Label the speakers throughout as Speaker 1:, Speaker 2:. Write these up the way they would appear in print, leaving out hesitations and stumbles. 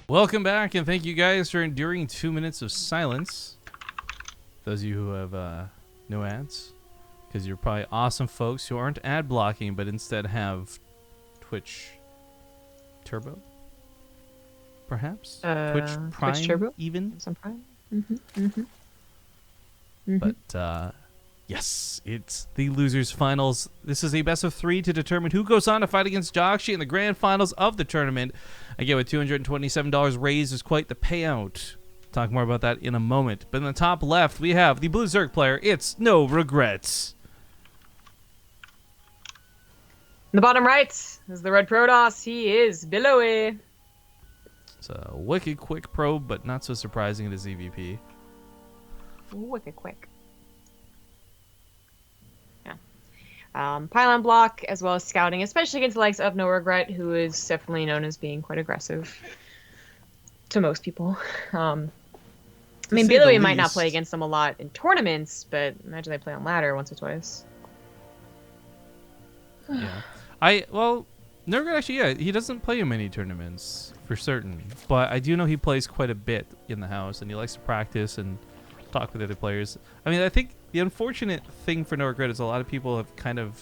Speaker 1: Welcome back, and thank you guys for enduring 2 minutes of silence. Those of you who have no ads, because you're probably awesome folks who aren't ad blocking, but instead have Twitch Turbo, perhaps Twitch Prime,
Speaker 2: Twitch Turbo?
Speaker 1: even.
Speaker 2: Some Prime.
Speaker 1: But yes, it's the losers finals. This is a best of 3 to determine who goes on to fight against Joxy in the grand finals of the tournament. Again, with $227 raised is quite the payout. Talk more about that in a moment. But in the top left, we have the Blue Zerg player. It's NoRegreT.
Speaker 2: In the bottom right is the Red Protoss. He is Billowy.
Speaker 1: It's a wicked quick probe, but not so surprising it is EVP.
Speaker 2: Wicked quick. Pylon block as well as scouting, especially against the likes of NoRegreT, who is definitely known as being quite aggressive to most people. I mean, Billowy might not play against them a lot in tournaments, but imagine they play on ladder once or twice.
Speaker 1: Yeah. Well, NoRegreT actually, yeah, he doesn't play in many tournaments for certain, but I do know he plays quite a bit in the house, and he likes to practice and talk with other players. I mean, I think the unfortunate thing for NoRegreT is a lot of people have kind of,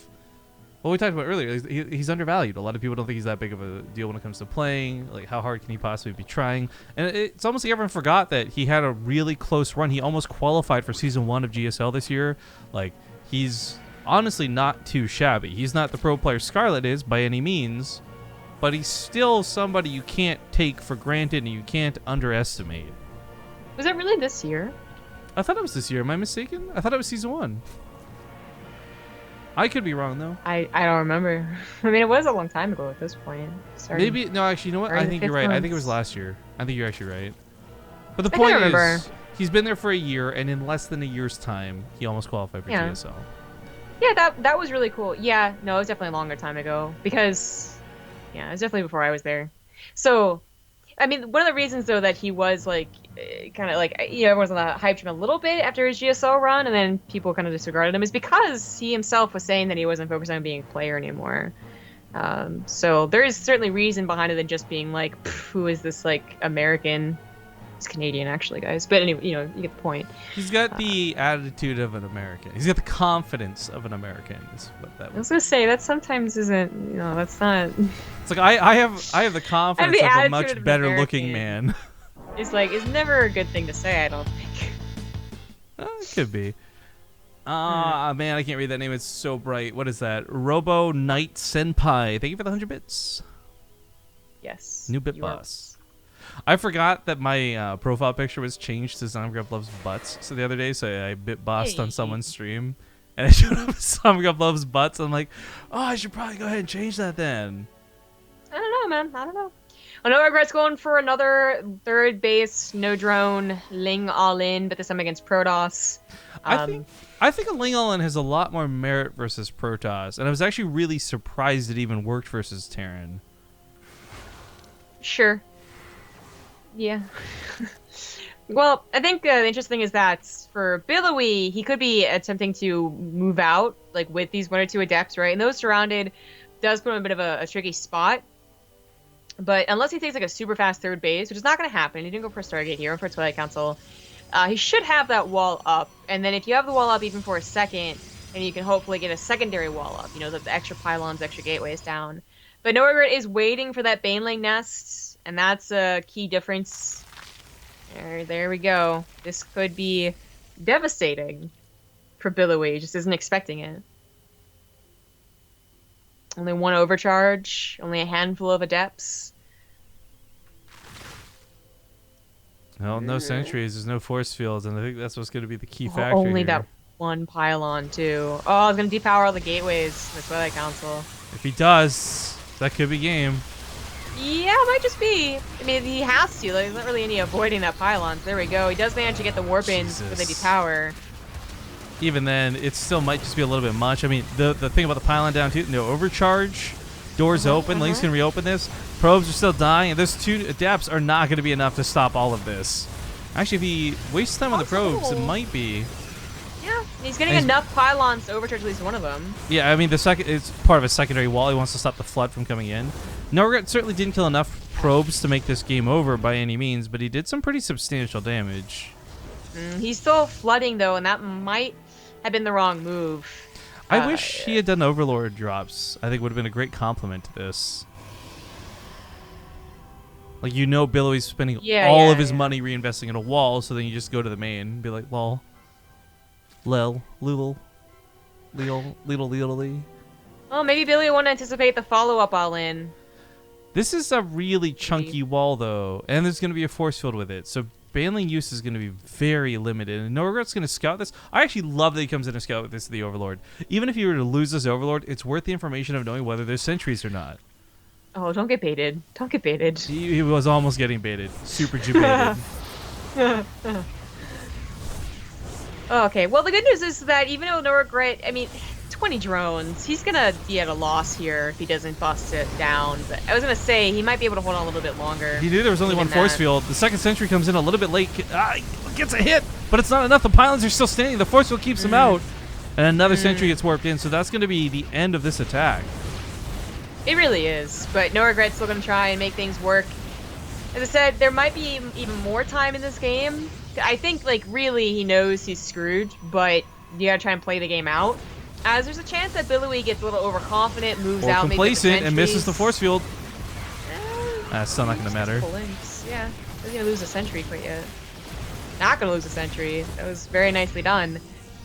Speaker 1: well, we talked about earlier, he's undervalued. A lot of people don't think he's that big of a deal when it comes to playing. Like, how hard can he possibly be trying? And it's almost like everyone forgot that he had a really close run. He almost qualified for Season 1 of GSL this year. Like, he's honestly not too shabby. He's not the pro player Scarlet is by any means, but he's still somebody you can't take for granted and you can't underestimate.
Speaker 2: Was that really this year?
Speaker 1: I thought it was this year. Am I mistaken? I thought it was Season 1. I could be wrong, though.
Speaker 2: I don't remember. I mean, it was a long time ago at this point.
Speaker 1: Maybe, no, actually, you know what? I think you're right. I think it was last year. I think you're actually right. But the point is, he's been there for a year, and in less than a year's time, he almost qualified for GSL.
Speaker 2: Yeah, that was really cool. Yeah, no, it was definitely a longer time ago. Because, yeah, it was definitely before I was there. So, I mean, one of the reasons, though, that he was, like, kind of, like, you know, everyone's hyped him a little bit after his GSL run, and then people kind of disregarded him, is because he himself was saying that he wasn't focused on being a player anymore. So there is certainly reason behind it than just being, like, who is this, like, American? It's Canadian, actually, guys. But anyway, you know, you get the point.
Speaker 1: He's got the attitude of an American. He's got the confidence of an American. Is what that was.
Speaker 2: I was gonna say that sometimes isn't. You know, that's not.
Speaker 1: It's like I have the confidence of a much better looking man.
Speaker 2: It's like it's never a good thing to say. I don't think.
Speaker 1: It could be. Man, I can't read that name. It's so bright. What is that? Robo Knight Senpai. Thank you for the 100 bits.
Speaker 2: Yes.
Speaker 1: New bit boss. I forgot that my profile picture was changed to NoRegreT Loves Butts. So the other day, I bit bossed on someone's stream, and I showed up NoRegreT Loves Butts. I'm like, oh, I should probably go ahead and change that then.
Speaker 2: I don't know, man. I don't know. Well, NoRegreT's going for another third base, no drone, Ling all in, but this time against Protoss.
Speaker 1: I think a Ling all in has a lot more merit versus Protoss, and I was actually really surprised it even worked versus Terran.
Speaker 2: Sure. Yeah. Well, I think the interesting thing is that for Billowy, he could be attempting to move out, like, with these 1 or 2 adepts, right? And those surrounded does put him in a bit of a tricky spot. But unless he takes, like, a super fast third base, which is not going to happen, he didn't go for a Stargate here, for Twilight Council, he should have that wall up. And then if you have the wall up even for a second, then you can hopefully get a secondary wall up, you know, the extra pylons, extra gateways down. But NoRegreT is waiting for that Baneling nest. And that's a key difference. There we go. This could be devastating for Billowy. Just isn't expecting it. Only 1 overcharge. Only a handful of adepts.
Speaker 1: Well, no sentries. There's no force fields. And I think that's what's going to be the key factor
Speaker 2: Only
Speaker 1: here.
Speaker 2: that 1 pylon, too. Oh, he's going to depower all the gateways in the Twilight Council.
Speaker 1: If he does, that could be game.
Speaker 2: Yeah, it might just be. I mean, he has to. Like, there's not really any avoiding that pylon. So there we go. He does manage to get the warp in for the depower.
Speaker 1: Even then, it still might just be a little bit much. I mean, the thing about the pylon down, too, no overcharge. Doors open. Lings can reopen this. Probes are still dying. And those 2 adepts are not going to be enough to stop all of this. Actually, if he wastes time on the probes, it might be.
Speaker 2: Yeah, he's getting enough pylons to overcharge at least one of them.
Speaker 1: Yeah, I mean, it's part of a secondary wall. He wants to stop the flood from coming in. NoRegreT certainly didn't kill enough probes to make this game over by any means, but he did some pretty substantial damage.
Speaker 2: He's still flooding, though, and that might have been the wrong move.
Speaker 1: I wish he had done Overlord drops. I think would have been a great compliment to this. Like, you know, Billowy's spending all of his money reinvesting in a wall, so then you just go to the main and be like, lol, lel, lul, leel, leedle, leedle.
Speaker 2: Well, maybe Billy won't anticipate the follow-up all in.
Speaker 1: This is a really chunky wall, though, and there's going to be a force field with it, so baneling use is going to be very limited, and NoRegret's going to scout this. I actually love that he comes in and scout with this to the Overlord. Even if you were to lose this Overlord, it's worth the information of knowing whether there's sentries or not.
Speaker 2: Oh, don't get baited. Don't get baited.
Speaker 1: He was almost getting baited. Super baited.
Speaker 2: Okay, well, the good news is that even though NoRegret, I mean, 20 drones, he's going to be at a loss here if he doesn't bust it down. But I was going to say, he might be able to hold on a little bit longer.
Speaker 1: He knew there was only one force field. The second sentry comes in a little bit late. Gets a hit, but it's not enough. The pylons are still standing. The force field keeps him out. And another sentry gets warped in, so that's going to be the end of this attack.
Speaker 2: It really is, but NoRegret's still going to try and make things work. As I said, there might be even more time in this game. I think, like, really he knows he's screwed, but you got to try and play the game out. As there's a chance that Billowy gets a little overconfident, moves out,
Speaker 1: complacent, and misses the force field. That's still not going to matter.
Speaker 2: Yeah, he's going to lose a sentry quite yet. Not going to lose a sentry. That was very nicely done.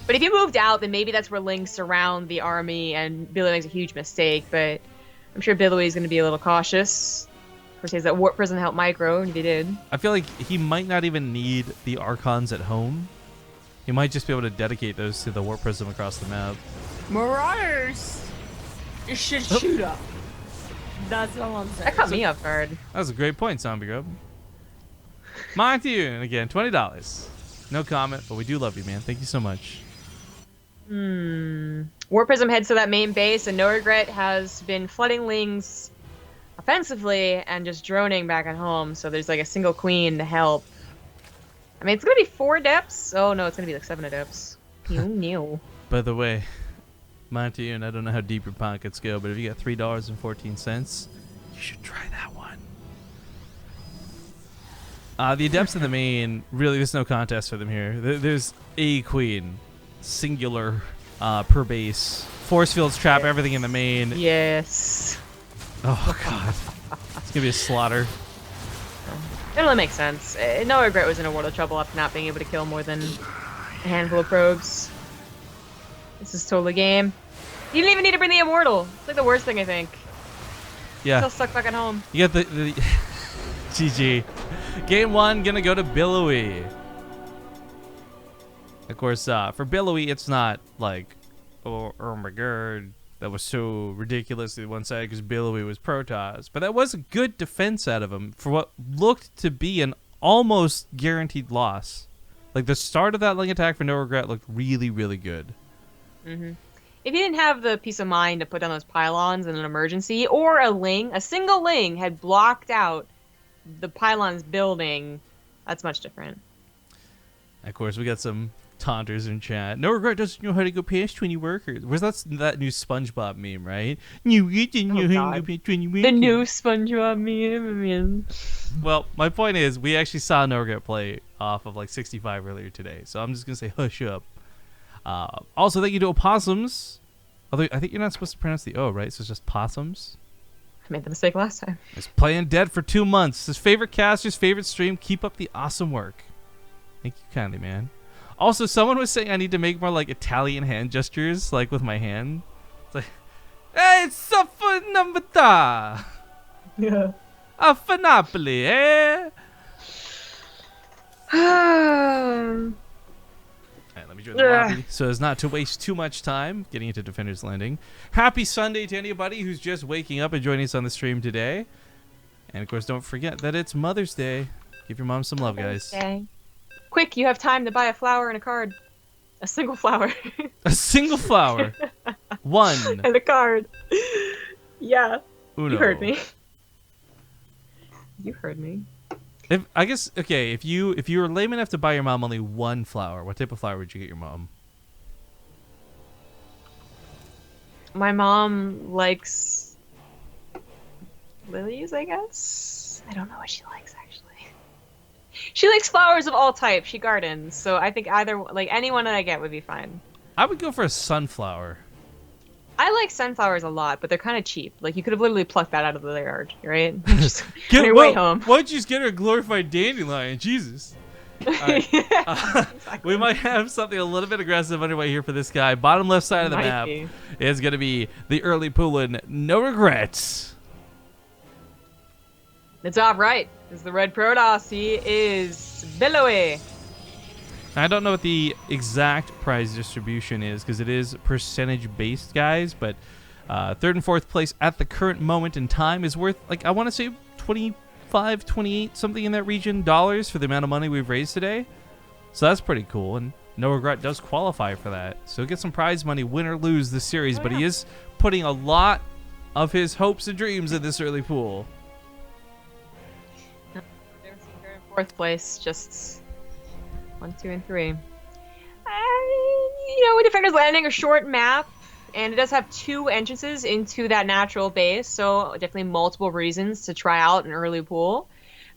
Speaker 2: But if you moved out, then maybe that's where Link surround the army and Billowy makes a huge mistake, but I'm sure Billowy's going to be a little cautious. Of course, he has that warp prism to help micro, and he did. I
Speaker 1: feel like he might not even need the Archons at home. He might just be able to dedicate those to the warp prism across the map.
Speaker 3: Marauders! You should shoot up. That's all I'm saying.
Speaker 2: That caught me off guard.
Speaker 1: That was a great point, Zombie Grub. Mine to you, and again, $20. No comment, but we do love you, man. Thank you so much.
Speaker 2: Warp Prism heads to that main base, and NoRegret has been flooding Lings offensively and just droning back at home, so there's like a single queen to help. I mean, it's going to be 4 adepts. Oh, no, it's going to be like 7 adepts. No.
Speaker 1: By the way, Monty, and I don't know how deep your pockets go, but if you got $3.14, you should try that one. The adepts in the main, really, there's no contest for them here. There's a queen. Singular per base. Force fields trap everything in the main.
Speaker 2: Yes.
Speaker 1: Oh, God. It's going to be a slaughter.
Speaker 2: It only makes sense. NoRegret was in a world of trouble after not being able to kill more than a handful of probes. This is totally game. You didn't even need to bring the Immortal. It's like the worst thing, I think.
Speaker 1: Yeah.
Speaker 2: Still stuck back at home.
Speaker 1: You got the GG. Game 1 going to go to Billowy. Of course, for Billowy, it's not like, oh my god, that was so ridiculously one-sided because Billowy was Protoss. But that was a good defense out of him for what looked to be an almost guaranteed loss. Like, the start of that Ling attack for NoRegret looked really, really good.
Speaker 2: If he didn't have the peace of mind to put down those pylons in an emergency, or a single Ling had blocked out the pylons building, that's much different.
Speaker 1: Of course, we got some taunters in chat. NoRegret doesn't know how to go past 20 workers. Where's that new SpongeBob meme, right? You didn't know how to go past 20 workers.
Speaker 2: The new SpongeBob meme.
Speaker 1: Well, my point is, we actually saw NoRegret play off of like 65 earlier today, so I'm just gonna say hush up. Also, thank you to Opossums. Although I think you're not supposed to pronounce the O, right? So it's just possums.
Speaker 2: I made the mistake last time.
Speaker 1: He's playing dead for 2 months. His favorite caster's favorite stream. Keep up the awesome work. Thank you kindly, man. Also, someone was saying I need to make more like Italian hand gestures, like with my hand. It's like, hey, it's a phenomenata.
Speaker 2: Yeah.
Speaker 1: A Napoli, eh? Alright, let me join the lobby so as not to waste too much time getting into Defender's Landing. Happy Sunday to anybody who's just waking up and joining us on the stream today. And of course, don't forget that it's Mother's Day. Give your mom some love, guys.
Speaker 2: Okay. Quick, you have time to buy a flower and a card. A single flower.
Speaker 1: A single flower. One.
Speaker 2: And a card. Yeah.
Speaker 1: Uno.
Speaker 2: You heard me. You heard me.
Speaker 1: I guess, okay, if you were lame enough to buy your mom only one flower, what type of flower would you get your mom?
Speaker 2: My mom likes lilies, I guess. I don't know what she likes actually. She likes flowers of all types. She gardens, so I think either like anyone that I get would be fine.
Speaker 1: I would go for a sunflower.
Speaker 2: I like sunflowers a lot, but they're kind of cheap. Like you could have literally plucked that out of the yard, right? Just on your way home.
Speaker 1: Why don't you just get her a glorified dandelion? Jesus. Right.
Speaker 2: Exactly.
Speaker 1: We might have something a little bit aggressive underway here for this guy. Bottom left side of the map is going to be the early pool in NoRegreT.
Speaker 2: The top right is the red Protoss. He is Billowy.
Speaker 1: I don't know what the exact prize distribution is because it is percentage based, guys, but third and fourth place at the current moment in time is worth, like, I want to say 25, 28, something in that region, dollars for the amount of money we've raised today. So that's pretty cool, and NoRegreT does qualify for that. So he'll get some prize money, win or lose this series, but he is putting a lot of his hopes and dreams in this early pool.
Speaker 2: Third and fourth place, just 1, 2, and 3. Defender's Landing, a short map, and it does have 2 entrances into that natural base, so definitely multiple reasons to try out an early pool.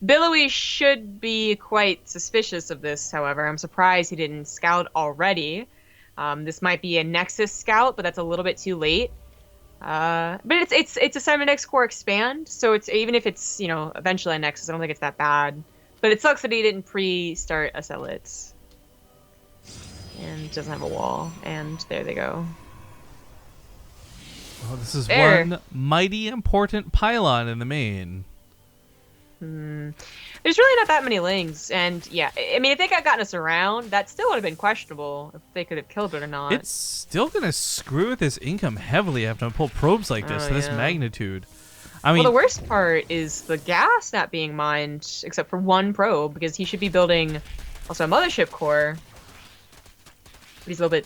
Speaker 2: Billowy should be quite suspicious of this, however. I'm surprised he didn't scout already. This might be a Nexus scout, but that's a little bit too late. But it's a 7X core expand, so it's even if it's eventually a Nexus, I don't think it's that bad. But it sucks that he didn't pre-start a Zealot. And doesn't have a wall. And there they go.
Speaker 1: Well, this is one mighty important pylon in the main.
Speaker 2: There's really not that many lings. And yeah, I mean, if they got gotten us around, that still would have been questionable if they could have killed it or not.
Speaker 1: It's still going to screw with his income heavily having to pull probes like this to this magnitude. I mean,
Speaker 2: well, the worst part is the gas not being mined, except for one probe, because he should be building also a mothership core. But he's a little bit,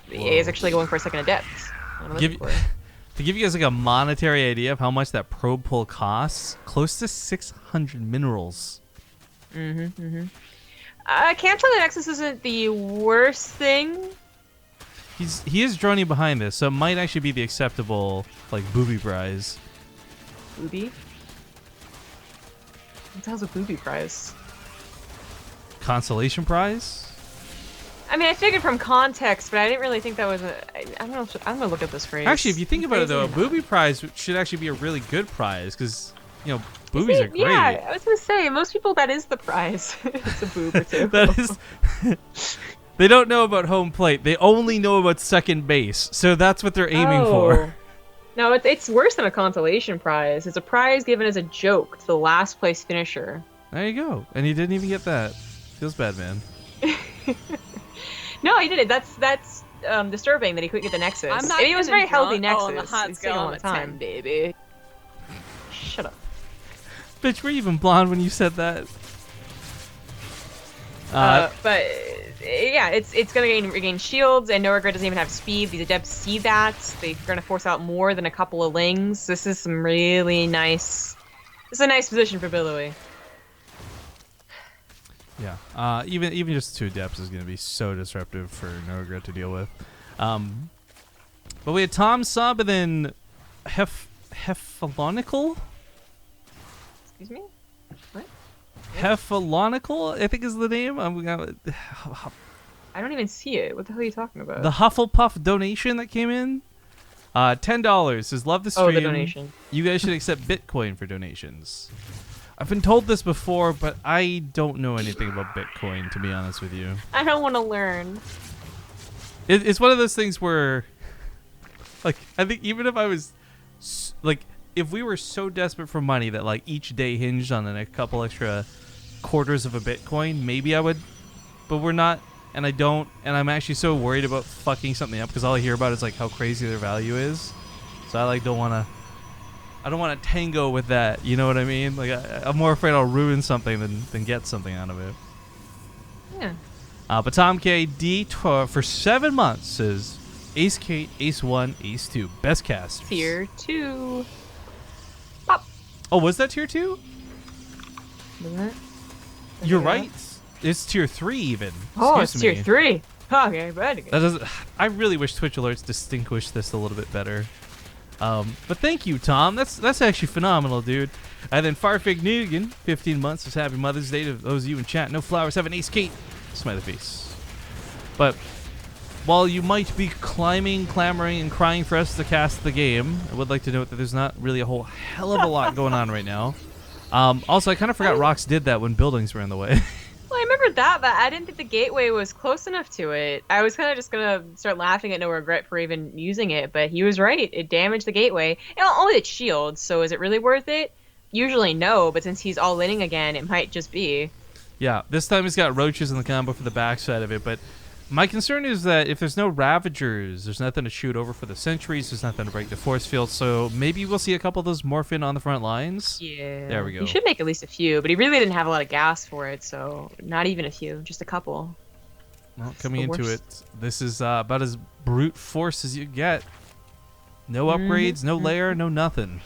Speaker 2: he's actually going for a second adept.
Speaker 1: To give you guys like a monetary idea of how much that probe pull costs, close to 600 minerals.
Speaker 2: I can't tell the Nexus isn't the worst thing.
Speaker 1: He is droning behind this, so it might actually be the acceptable booby prize.
Speaker 2: Booby? What the hell's a booby prize?
Speaker 1: Consolation prize?
Speaker 2: I mean, I figured from context, but I didn't really think that was a... I don't know. I'm going to look up this phrase.
Speaker 1: Actually, if you think about it, though, a booby prize should actually be a really good prize, because, boobies are great.
Speaker 2: Yeah, I was going to say, most people, that is the prize. It's a boob or two.
Speaker 1: That is... They don't know about home plate. They only know about second base, so that's what they're aiming for.
Speaker 2: No, it's worse than a consolation prize. It's a prize given as a joke to the last place finisher.
Speaker 1: There you go. And he didn't even get that. Feels bad, man.
Speaker 2: No, he didn't. That's disturbing that he couldn't get the Nexus.
Speaker 3: I'm not
Speaker 2: it was a very healthy Nexus.
Speaker 3: On the hot scale, I'm a 10, baby.
Speaker 2: Shut up.
Speaker 1: Bitch, were you even blonde when you said that?
Speaker 2: But yeah, it's gonna regain shields, and NoRegreT doesn't even have speed. These adepts see that. They're gonna force out more than a couple of lings. This is some really nice. This is a nice position for Billowy.
Speaker 1: Yeah, even just 2 depths is going to be so disruptive for NoRegreT to deal with. But we had Tom Sub and then Hephalonical?
Speaker 2: Excuse me? What?
Speaker 1: Hephalonical, I think is the name.
Speaker 2: I don't even see it. What the hell are you talking about?
Speaker 1: The Hufflepuff donation that came in. $10 says, love the stream.
Speaker 2: Oh, the donation.
Speaker 1: You guys should accept Bitcoin for donations. I've been told this before, but I don't know anything about Bitcoin, to be honest with you.
Speaker 2: I don't want to learn.
Speaker 1: It's one of those things where, I think even if I was, if we were so desperate for money that, each day hinged on a couple extra quarters of a Bitcoin, maybe I would, but we're not, and I don't, and I'm actually so worried about fucking something up because all I hear about is, how crazy their value is. So I, don't want to. I don't want to tango with that, you know what I mean? I'm more afraid I'll ruin something than get something out of it.
Speaker 2: Yeah.
Speaker 1: But Tom K. D for 7 months says Ace Kate, Ace 1, Ace 2. Best cast.
Speaker 2: Tier 2. Pop.
Speaker 1: Oh, was that tier 2?
Speaker 2: Wasn't it?
Speaker 1: You're right. It's tier 3 even.
Speaker 2: Oh,
Speaker 1: Excuse
Speaker 2: it's tier 3. Okay, ready.
Speaker 1: That doesn't. I really wish Twitch alerts distinguished this a little bit better. But thank you, Tom. That's actually phenomenal, dude. And then Farfig Nugan, 15 months. Says Happy Mother's Day to those of you in chat. No flowers. Have an ace Kate. Smiley face. But while you might be clamoring, and crying for us to cast the game, I would like to note that there's not really a whole hell of a lot going on right now. Also, I kind of forgot Rox did that when buildings were in the way.
Speaker 2: Well, I remember that, but I didn't think the gateway was close enough to it. I was kind of just gonna start laughing at NoRegreT for even using it, but he was right. It damaged the gateway. And only its shield, so is it really worth it? Usually no, but since he's all-inning again, it might just be.
Speaker 1: Yeah, this time he's got roaches in the combo for the backside of it, but my concern is that if there's no Ravagers, there's nothing to shoot over for the sentries, there's nothing to break the force field, so maybe we'll see a couple of those morph in on the front lines.
Speaker 2: Yeah.
Speaker 1: There we go.
Speaker 2: He should make at least a few, but he really didn't have a lot of gas for it, so not even a few, just a couple.
Speaker 1: Well,
Speaker 2: It's
Speaker 1: coming
Speaker 2: the
Speaker 1: into
Speaker 2: worst.
Speaker 1: it, this is about as brute force as you get. No upgrades, no layer, no nothing.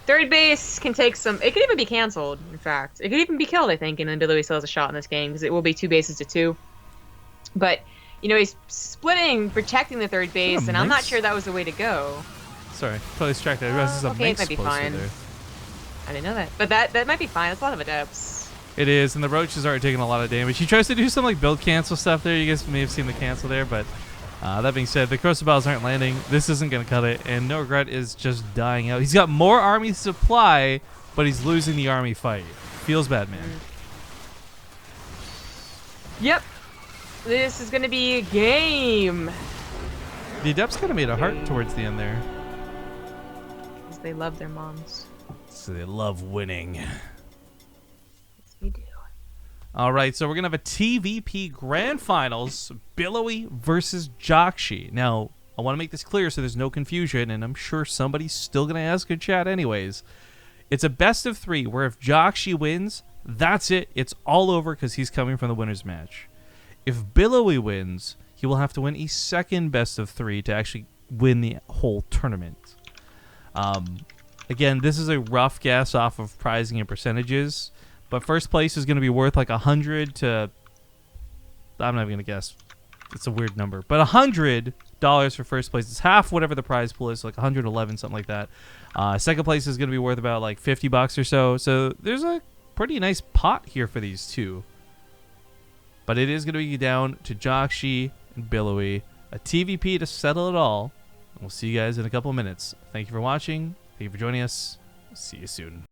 Speaker 2: Third base can take some... It could even be canceled, in fact. It could even be killed, I think, and then Billowy still has a shot in this game, because it will be 2 bases to 2. But, you know, he's splitting, protecting the third base, and I'm not sure that was the way to go.
Speaker 1: Sorry, totally distracted. I realized there's a
Speaker 2: Okay, it
Speaker 1: Minx
Speaker 2: might be
Speaker 1: poster
Speaker 2: fine.
Speaker 1: there.
Speaker 2: I didn't know that. But that might be fine. That's a lot of adepts.
Speaker 1: It is, and the roaches are taking a lot of damage. He tries to do some like build cancel stuff there. You guys may have seen the cancel there, but that being said, the Crossbows aren't landing. This isn't going to cut it, and NoRegreT is just dying out. He's got more army supply, but he's losing the army fight. Feels bad, man.
Speaker 2: Yep. This is going to be a game.
Speaker 1: The Adepts kind of made a heart towards the end there.
Speaker 2: Because they love their moms.
Speaker 1: So they love winning.
Speaker 2: Yes, they do.
Speaker 1: All right, so we're going to have a TVP Grand Finals, Billowy versus Jockshi. Now, I want to make this clear so there's no confusion, and I'm sure somebody's still going to ask in chat anyways. It's a best of 3, where if Jockshi wins, that's it. It's all over because he's coming from the winner's match. If Billowy wins, he will have to win a second best of 3 to actually win the whole tournament. Again, this is a rough guess off of prizing and percentages, but first place is going to be worth like 100 to... I'm not even going to guess. It's a weird number. But $100 for first place is half whatever the prize pool is, like 111, something like that. Second place is going to be worth about like $50 or so. So there's a pretty nice pot here for these two. But it is going to be down to Jockshi and Billowy. A TVP to settle it all. And we'll see you guys in a couple of minutes. Thank you for watching. Thank you for joining us. See you soon.